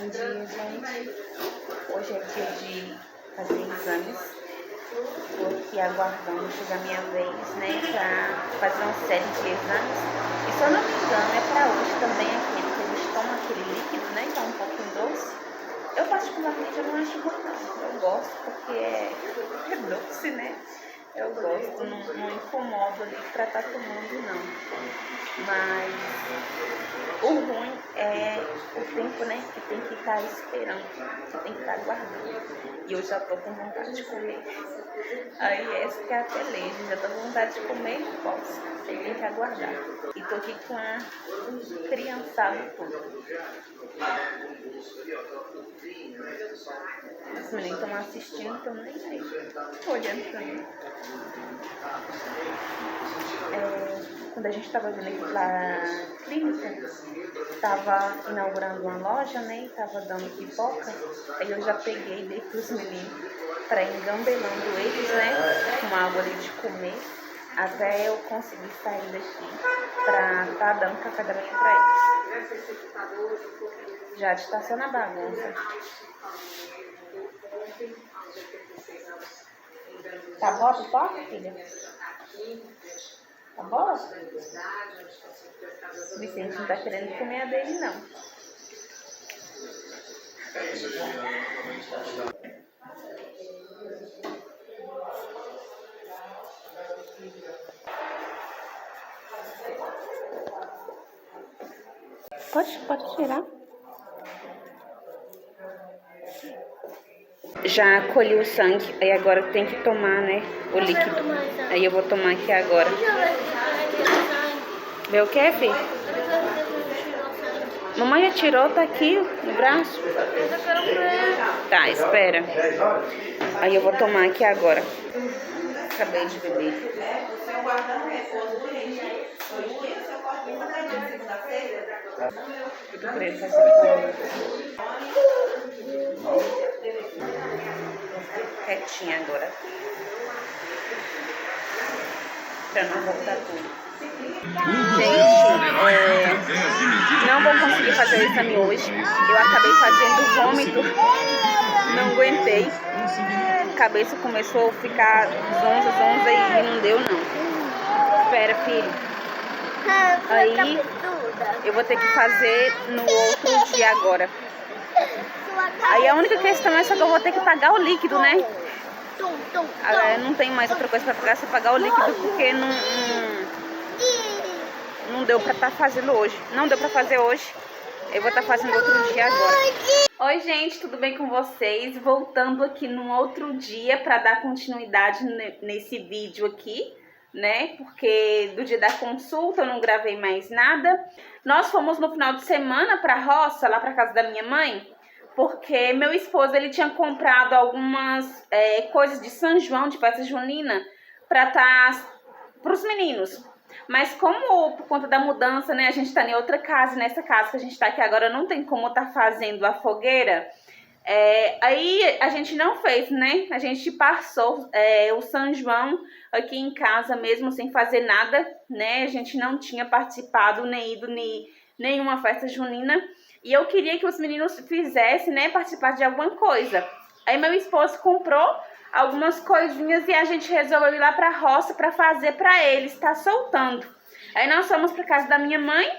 Bom dia, gente. Hoje é dia de fazer exames. Estou aqui aguardando chegar a minha vez, né, para fazer uma série de exames. E se eu não me engano, é para hoje também aquele que eles tomam aquele líquido, né, que é um pouquinho doce. Eu particularmente eu não acho ruim, não. Eu gosto porque é doce, né? Eu gosto, não incomodo ali pra estar tomando, não. Mas o ruim é o tempo, né? Que tem que estar esperando, que tem que estar aguardando. E eu já tô com vontade de comer. Aí essa que é a peleja, já tô com vontade de comer e não posso. Tem que aguardar. E tô aqui com a criançada toda. Os meninos estão assistindo, estão nem aí. Tô olhando pra mim. Quando a gente estava vindo aqui pra clínica, estava inaugurando uma loja, né? E tava dando pipoca. Aí eu já peguei e dei pros meninos para ir engambelando eles, né? Com algo ali de comer, até eu conseguir sair daqui pra tá dando café da manhã pra eles. Já está só na bagunça. Tá boa a pipoca, filha? Tá boa? O Vicente não tá querendo comer a dele, não. Pode tirar. Já colhi o sangue, aí agora tem que tomar, né, o líquido. Aí eu vou tomar aqui agora. Vê o que, filho? Mamãe já tirou, tá aqui no braço. Tá, espera. Aí eu vou tomar aqui agora. Acabei de beber. Tudo preto, quietinha agora. Pra não voltar tudo. Gente, não vou conseguir fazer o exame hoje. Eu acabei fazendo vômito. Não aguentei. A cabeça começou a ficar zonza e não deu não. Espera, filho. Aí eu vou ter que fazer no outro dia agora. Aí a única questão é só que eu vou ter que pagar o líquido, né? Agora não tem mais outra coisa pra pagar, só pagar o líquido, porque não deu pra estar fazendo hoje. Não deu pra fazer hoje. Eu vou estar fazendo outro dia agora. Oi, gente, tudo bem com vocês? Voltando aqui num outro dia pra dar continuidade nesse vídeo aqui, né? Porque do dia da consulta eu não gravei mais nada. Nós fomos no final de semana pra roça, lá pra casa da minha mãe, porque meu esposo, ele tinha comprado algumas coisas de São João, de festa junina, para os meninos. Mas como por conta da mudança, né, a gente tá em outra casa, nessa casa que a gente tá aqui agora não tem como tá fazendo a fogueira, aí a gente não fez, né? A gente passou o São João aqui em casa mesmo, sem fazer nada, né? A gente não tinha participado nem ido em nenhuma festa junina. E eu queria que os meninos fizessem, né, participar de alguma coisa. Aí meu esposo comprou algumas coisinhas e a gente resolveu ir lá pra roça pra fazer pra eles, tá soltando. Aí nós fomos pra casa da minha mãe,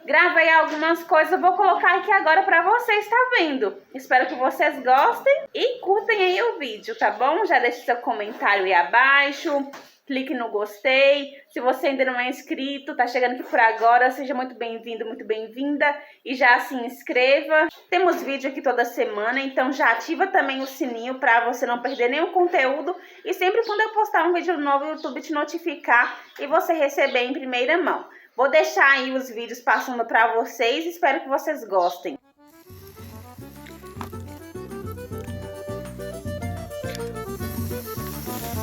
gravei algumas coisas, vou colocar aqui agora pra vocês, tá vendo? Espero que vocês gostem e curtem aí o vídeo, tá bom? Já deixe seu comentário aí abaixo. Clique no gostei. Se você ainda não é inscrito, tá chegando aqui por agora, seja muito bem-vindo, muito bem-vinda. E já se inscreva. Temos vídeo aqui toda semana, então já ativa também o sininho pra você não perder nenhum conteúdo. E sempre quando eu postar um vídeo novo, o YouTube te notificar e você receber em primeira mão. Vou deixar aí os vídeos passando pra vocês, espero que vocês gostem.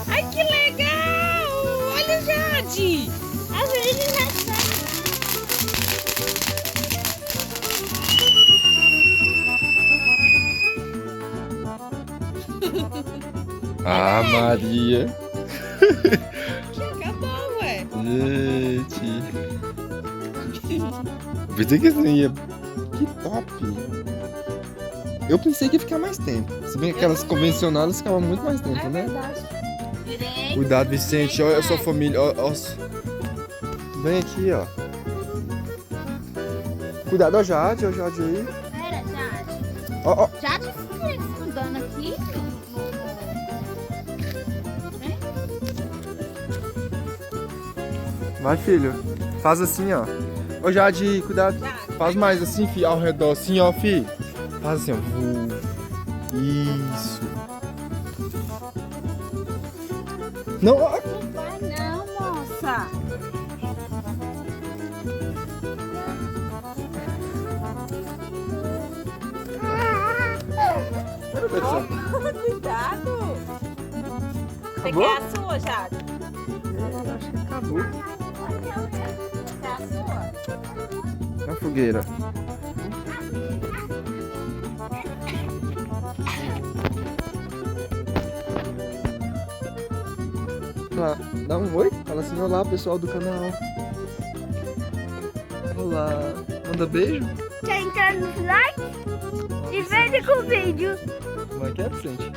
Ai, que legal! Olha, Jade! A gente já Ah, Maria! Que acabou, ué! Gente! Pensei que isso não ia... Que top! Eu pensei que ia ficar mais tempo. Se bem que aquelas convencionadas ficavam muito mais tempo, né? Verdade. Direito. Cuidado, Vicente. Olha a sua família. Ó. Vem aqui, ó. Cuidado, ó, Jade aí. Pera, Jade. Ó. Jade fica andando aqui. Vai, filho. Faz assim, ó. Ô, Jade, cuidado. Faz mais assim, filho, ao redor, assim, ó, filho. Faz assim, ó. Isso. Não, ó. Não vai não, moça. Cuidado. Você Acabou? quer a sua, Jade? Acho que acabou. Quer a sua? A fogueira. Lá, dá um oi. Fala assim, olá, pessoal do canal. Olá. Manda beijo. Quer entrar nos likes? E veja com o vídeo. Como é que é, Vicente?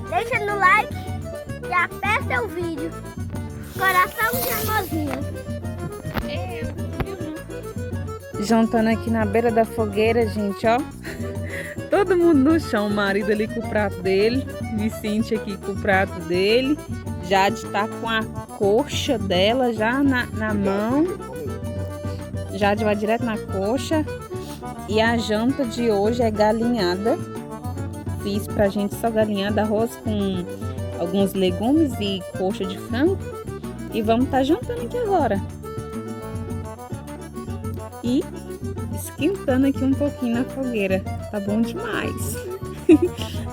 Deixa no like e aperta o vídeo. Coração de amorzinho. Jantando aqui na beira da fogueira, gente, ó. Todo mundo no chão, o marido ali com o prato dele, Vicente aqui com o prato dele. Jade tá com a coxa dela já na mão. Jade vai direto na coxa. E a janta de hoje é galinhada. Fiz pra gente só galinhada, arroz com alguns legumes e coxa de frango. E vamos tá jantando aqui agora. E esquentando aqui um pouquinho na fogueira. Tá bom demais.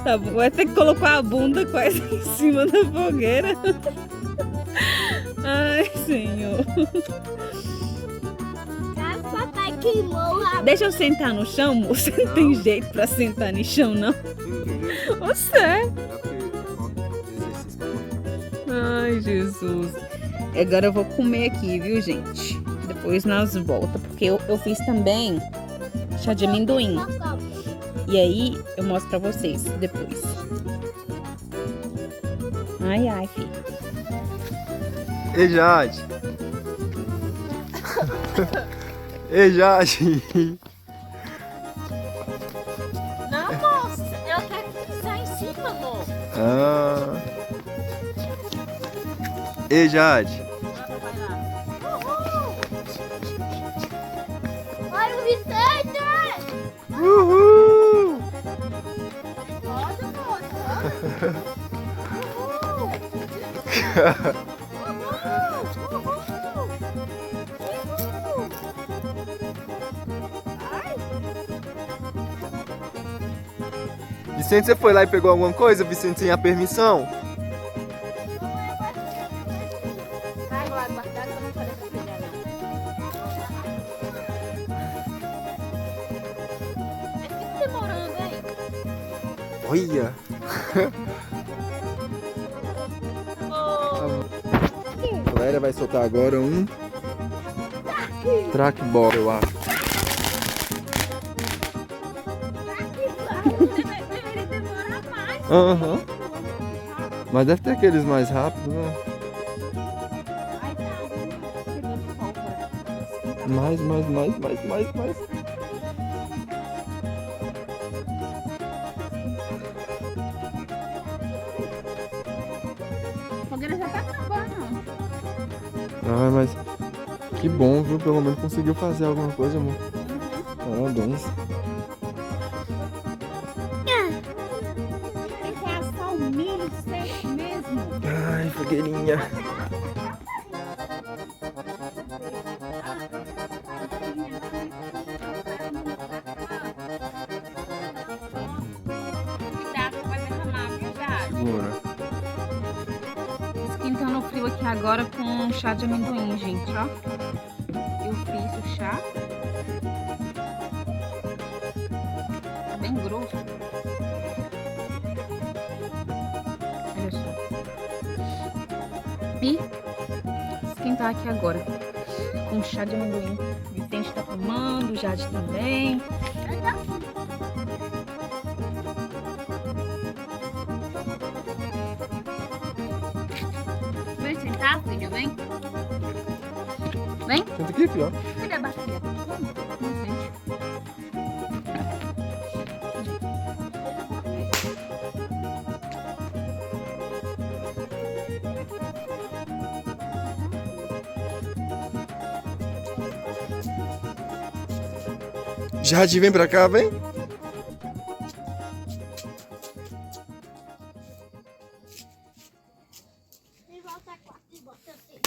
Tá bom. Vai ter que colocar a bunda quase em cima da fogueira. Ai, Senhor. Papai queimou a... Deixa eu sentar no chão, moça. Não tem jeito pra sentar no chão, não. Você. Ai, Jesus. Agora eu vou comer aqui, viu, gente? Depois nós voltamos. Porque eu fiz também chá de amendoim. E aí eu mostro pra vocês depois. Ai, filho. Ei, Jade. Ei, Jade. Não, moça. Eu quero pisar em cima, amor. Ah. Ei, Jade. Olha o Vicente! Uhul! Olha, moça! Vicente, você foi lá e pegou alguma coisa, Vicente, sem a permissão? Vai lá guardar que eu não falei pra pegar, não. Mas fica demorando, hein? Olha! A galera vai soltar agora um trackball, eu acho. Ele demora mais. Aham. Mas deve ter aqueles mais rápidos, né? Ai, tá. Chegou de pólvora. Mais. A fogueira já tá acabando. Ah, mas que bom, viu? Pelo menos conseguiu fazer alguma coisa, amor. Parabéns. Tem que assar o milho seco mesmo. Ai, fogueirinha. Cuidado, vai derramar, viu, Jade? Segura. Esquentando o frio aqui agora com chá de amendoim, gente, ó. Eu fiz o chá. Tá bem grosso. Olha só. E esquentar aqui agora com chá de amendoim. Vicente tá tomando, Jade também. Vem. Senta aqui, filho, ó. Cadê a bacia? Jade, vem pra cá, vem. E volta 4 e bota 6.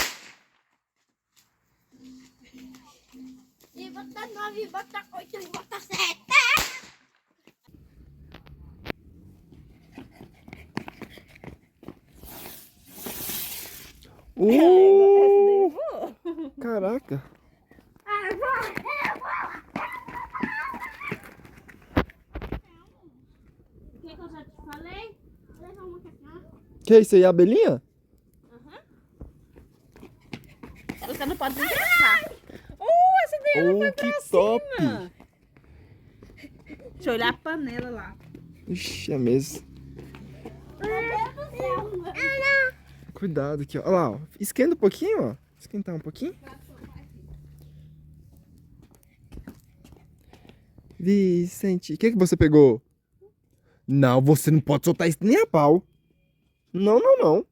E bota 9 e bota 8 e bota 7. Caraca. Eu vou. O que eu já te falei? Leva uma cacana. Que é isso aí, abelhinha? Você não pode desencaixar. Essa daí ela foi que pra top. cima. Deixa eu olhar a panela lá. Ixi, é mesmo. Meu Deus do céu. Cuidado aqui, ó. Olha lá, ó. Esquenta um pouquinho, ó. Esquentar um pouquinho. Vicente, o que você pegou? Não, você não pode soltar isso nem a pau. Não, não, não.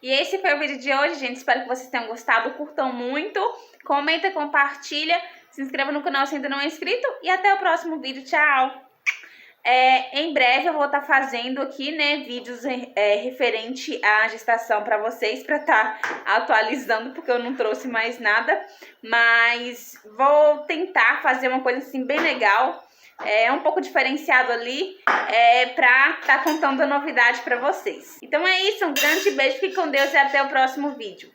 E esse foi o vídeo de hoje, gente. Espero que vocês tenham gostado. Curtam muito. Comenta, compartilha. Se inscreva no canal se ainda não é inscrito. E até o próximo vídeo. Tchau! Em breve eu vou estar fazendo aqui, né, vídeos referente à gestação para vocês, para estar atualizando, porque eu não trouxe mais nada. Mas vou tentar fazer uma coisa assim bem legal. Um pouco diferenciado ali, pra estar contando a novidade pra vocês. Então é isso, um grande beijo, fique com Deus e até o próximo vídeo.